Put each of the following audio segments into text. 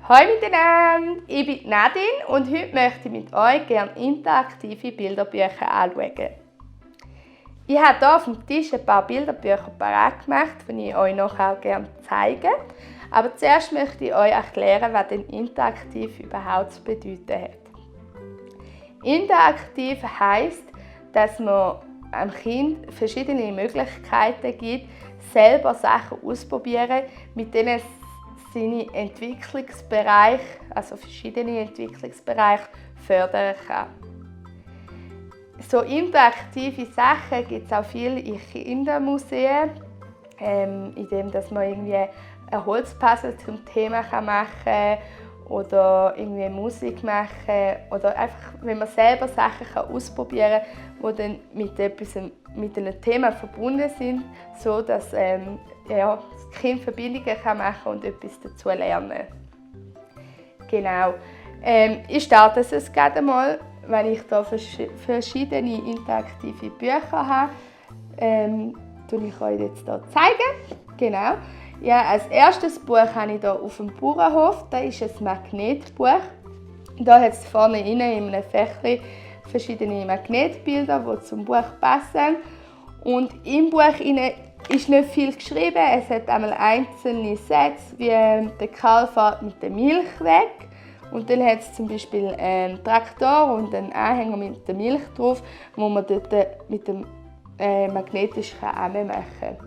Hallo miteinander, ich bin Nadine und heute möchte ich mit euch gerne interaktive Bilderbücher anschauen. Ich habe hier auf dem Tisch ein paar Bilderbücher parat gemacht, die ich euch nachher gerne zeige. Aber zuerst möchte ich euch erklären, was denn interaktiv überhaupt zu bedeuten hat. Interaktiv heisst, dass man einem Kind verschiedene Möglichkeiten gibt, selber Sachen auszuprobieren, mit denen seine Entwicklungsbereiche, also verschiedene Entwicklungsbereiche, fördern kann. So interaktive Sachen gibt es auch viel in Kindermuseen, indem dass man irgendwie ein Holzpuzzle zum Thema machen kann oder irgendwie Musik machen oder einfach, wenn man selber Sachen ausprobieren kann, die dann mit einem Thema verbunden sind, so dass das Kind Verbindungen machen kann und etwas dazu lernen. Genau. Ich starte es gerade mal, weil ich hier verschiedene interaktive Bücher habe. Die ich euch jetzt hier zeigen. Genau. Ja, als erstes Buch habe ich hier auf dem Bauernhof. Das ist ein Magnetbuch. Da hat es vorne in einem Fächlein verschiedene Magnetbilder, die zum Buch passen. Und im Buch ist nicht viel geschrieben. Es hat einmal einzelne Sätze, wie der Karl fährt mit der Milch weg. Und dann hat es zum Beispiel einen Traktor und einen Anhänger mit der Milch drauf, wo man dort mit dem magnetisch anmachen kann.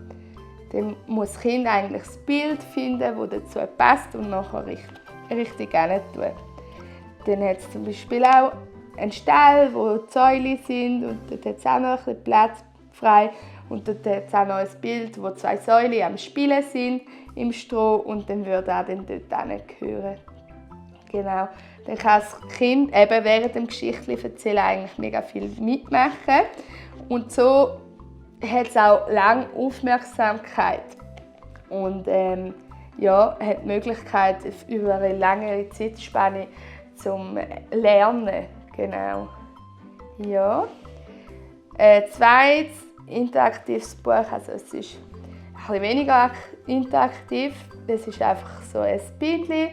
Dann muss das Kind eigentlich das Bild finden, das dazu passt und nachher richtig tun. Dann hat es zum Beispiel auch einen Stall, wo Zäune sind und dort hat es auch noch ein bisschen Platz frei. Und dort hat es auch noch ein Bild, wo 2 Säule am Spielen sind im Stroh und dann würde auch dann dort hingehören. Genau. Dann kann das Kind eben während dem Geschichten-Erzählen eigentlich mega viel mitmachen. Und so hat es auch lange Aufmerksamkeit. Und hat die Möglichkeit, über eine längere Zeitspanne zum Lernen. Genau. Ja. Zweites interaktives Buch, also es ist ein bisschen weniger interaktiv. Es ist einfach so ein Bildchen,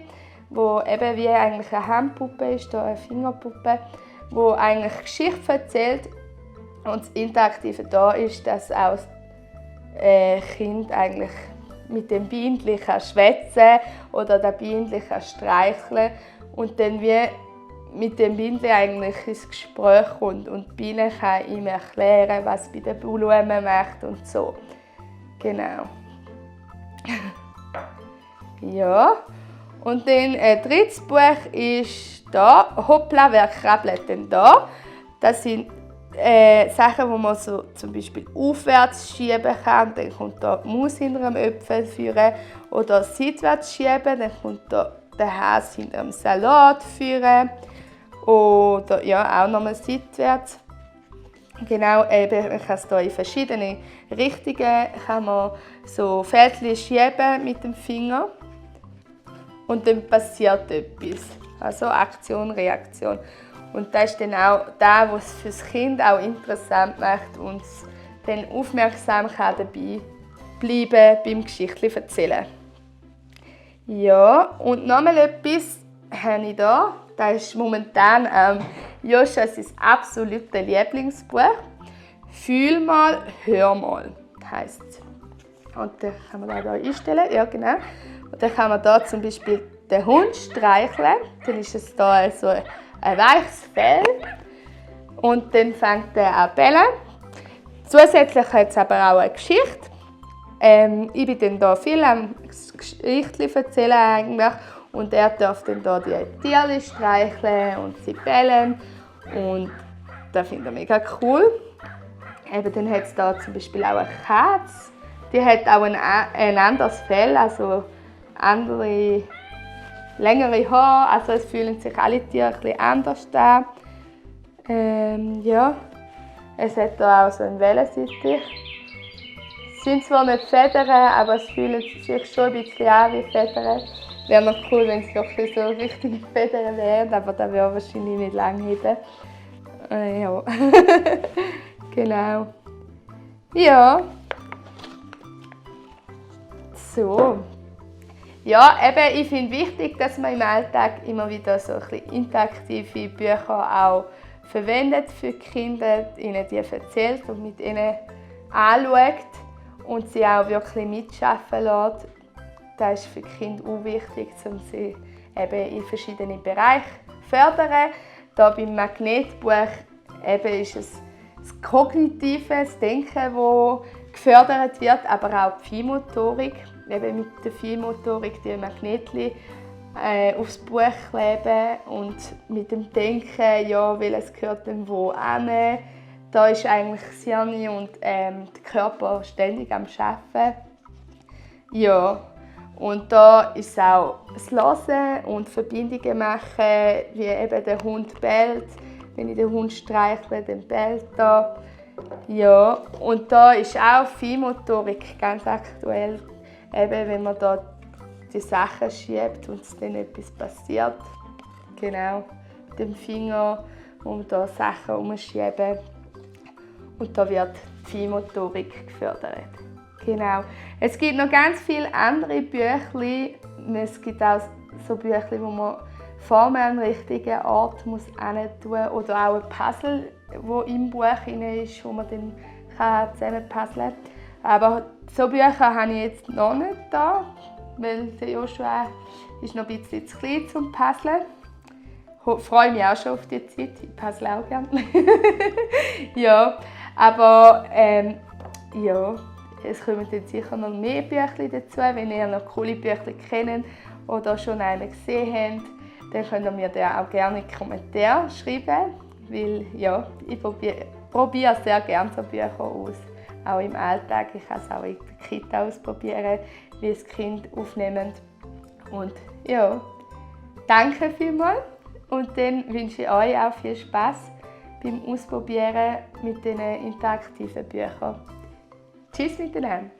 wo eben wie eigentlich eine Handpuppe ist, eine Fingerpuppe, wo eigentlich Geschichte erzählt. Und das Interaktive da ist, dass auch das Kind eigentlich mit dem Bienchen schwätzen kann oder das Bienchen streicheln und dann wie mit dem Bienchen eigentlich ins Gespräch kommt und die Biene kann ihm erklären, was es bei den Blumen macht und so. Genau. Ja. Und dann ein drittes Buch ist da, «Hoppla, wer krabbelt denn da?» Das sind Sachen, die man so zum Beispiel aufwärts schieben kann, dann kommt da die Maus hinter dem Äpfel führen. Oder seitwärts schieben, dann kommt da der Hase hinter dem Salat führen. Oder ja, auch nochmal seitwärts. Genau, eben, man kann es hier in verschiedene Richtungen kann man so Fältchen schieben mit dem Finger. Und dann passiert etwas. Also Aktion, Reaktion. Und das ist dann auch das, was es für das Kind auch interessant macht und dann aufmerksam kann dabei bleiben beim Geschichten erzählen. Ja, und nochmal etwas habe ich hier. Das ist momentan Joscha sein absolutes Lieblingsbuch. «Fühl mal, hör mal» heisst es. Und dann kann man das hier einstellen. Ja, genau. Und dann kann man hier zum Beispiel den Hund streicheln. Dann ist es hier so ein weiches Fell. Und dann fängt er an zu bellen. Zusätzlich hat es aber auch eine Geschichte. Ich bin dann hier viel am Geschichten erzählen eigentlich. Und er darf dann hier die Tiere streicheln und sie bellen. Und das finde ich mega cool. Eben, dann hat es hier zum Beispiel auch eine Katze. Die hat auch ein anderes Fell, also andere, längere Haare. Also es fühlen sich alle Tiere ein bisschen anders an. Ja. Es hat hier auch so einen Wellensittich. Es sind zwar nicht Federn, aber es fühlen sich schon ein bisschen an wie Federn. Wäre noch cool, wenn es wirklich so richtige Federn wären, aber das wäre wahrscheinlich nicht lange heben. Ja. Genau. Ja. So. Ja, eben, ich finde wichtig, dass man im Alltag immer wieder so ein bisschen interaktive Bücher auch verwendet für die Kinder, ihnen die erzählt und mit ihnen anschaut und sie auch wirklich mitschaffen lässt. Das ist für die Kinder auch wichtig, um sie eben in verschiedenen Bereichen zu fördern. Hier beim Magnetbuch eben ist es das kognitive das Denken, das gefördert wird, aber auch die Feinmotorik. Eben mit der Feinmotorik die Magnetchen aufs Buch kleben und mit dem Denken, ja, welches gehört dem wo hin. Da ist eigentlich das Hirn und der Körper ständig am Arbeiten. Ja, und da ist auch das Hören und Verbindungen machen, wie eben der Hund bellt. Wenn ich den Hund streichle, dann bellt er. Ja, und da ist auch Feinmotorik ganz aktuell. Eben, wenn man da die Sachen schiebt und es dann etwas passiert. Genau, mit dem Finger, wo man da Sachen umschieben. Und da wird die Feinmotorik gefördert. Genau. Es gibt noch ganz viele andere Büchlein. Es gibt auch so Büchlein, wo man Formen an den richtigen Ort hin tun muss. Oder auch ein Puzzle, das im Buch ist, wo man dann zusammen puzzeln kann. Aber so Bücher habe ich jetzt noch nicht da, weil der Joshua ist noch ein bisschen zu klein zum Puzzeln. Ich freue mich auch schon auf die Zeit, ich puzzle auch gerne. Ja, aber ja, es kommen dann sicher noch mehr Bücher dazu. Wenn ihr noch coole Bücher kennt oder schon einen gesehen habt, dann könnt ihr mir da auch gerne in die Kommentare schreiben. Weil ja, ich probiere sehr gerne so Bücher aus. Auch im Alltag. Ich kann es auch in der Kita ausprobieren, wie das Kind aufnehmen. Und ja, danke vielmals. Und dann wünsche ich euch auch viel Spaß beim Ausprobieren mit diesen interaktiven Büchern. Tschüss miteinander!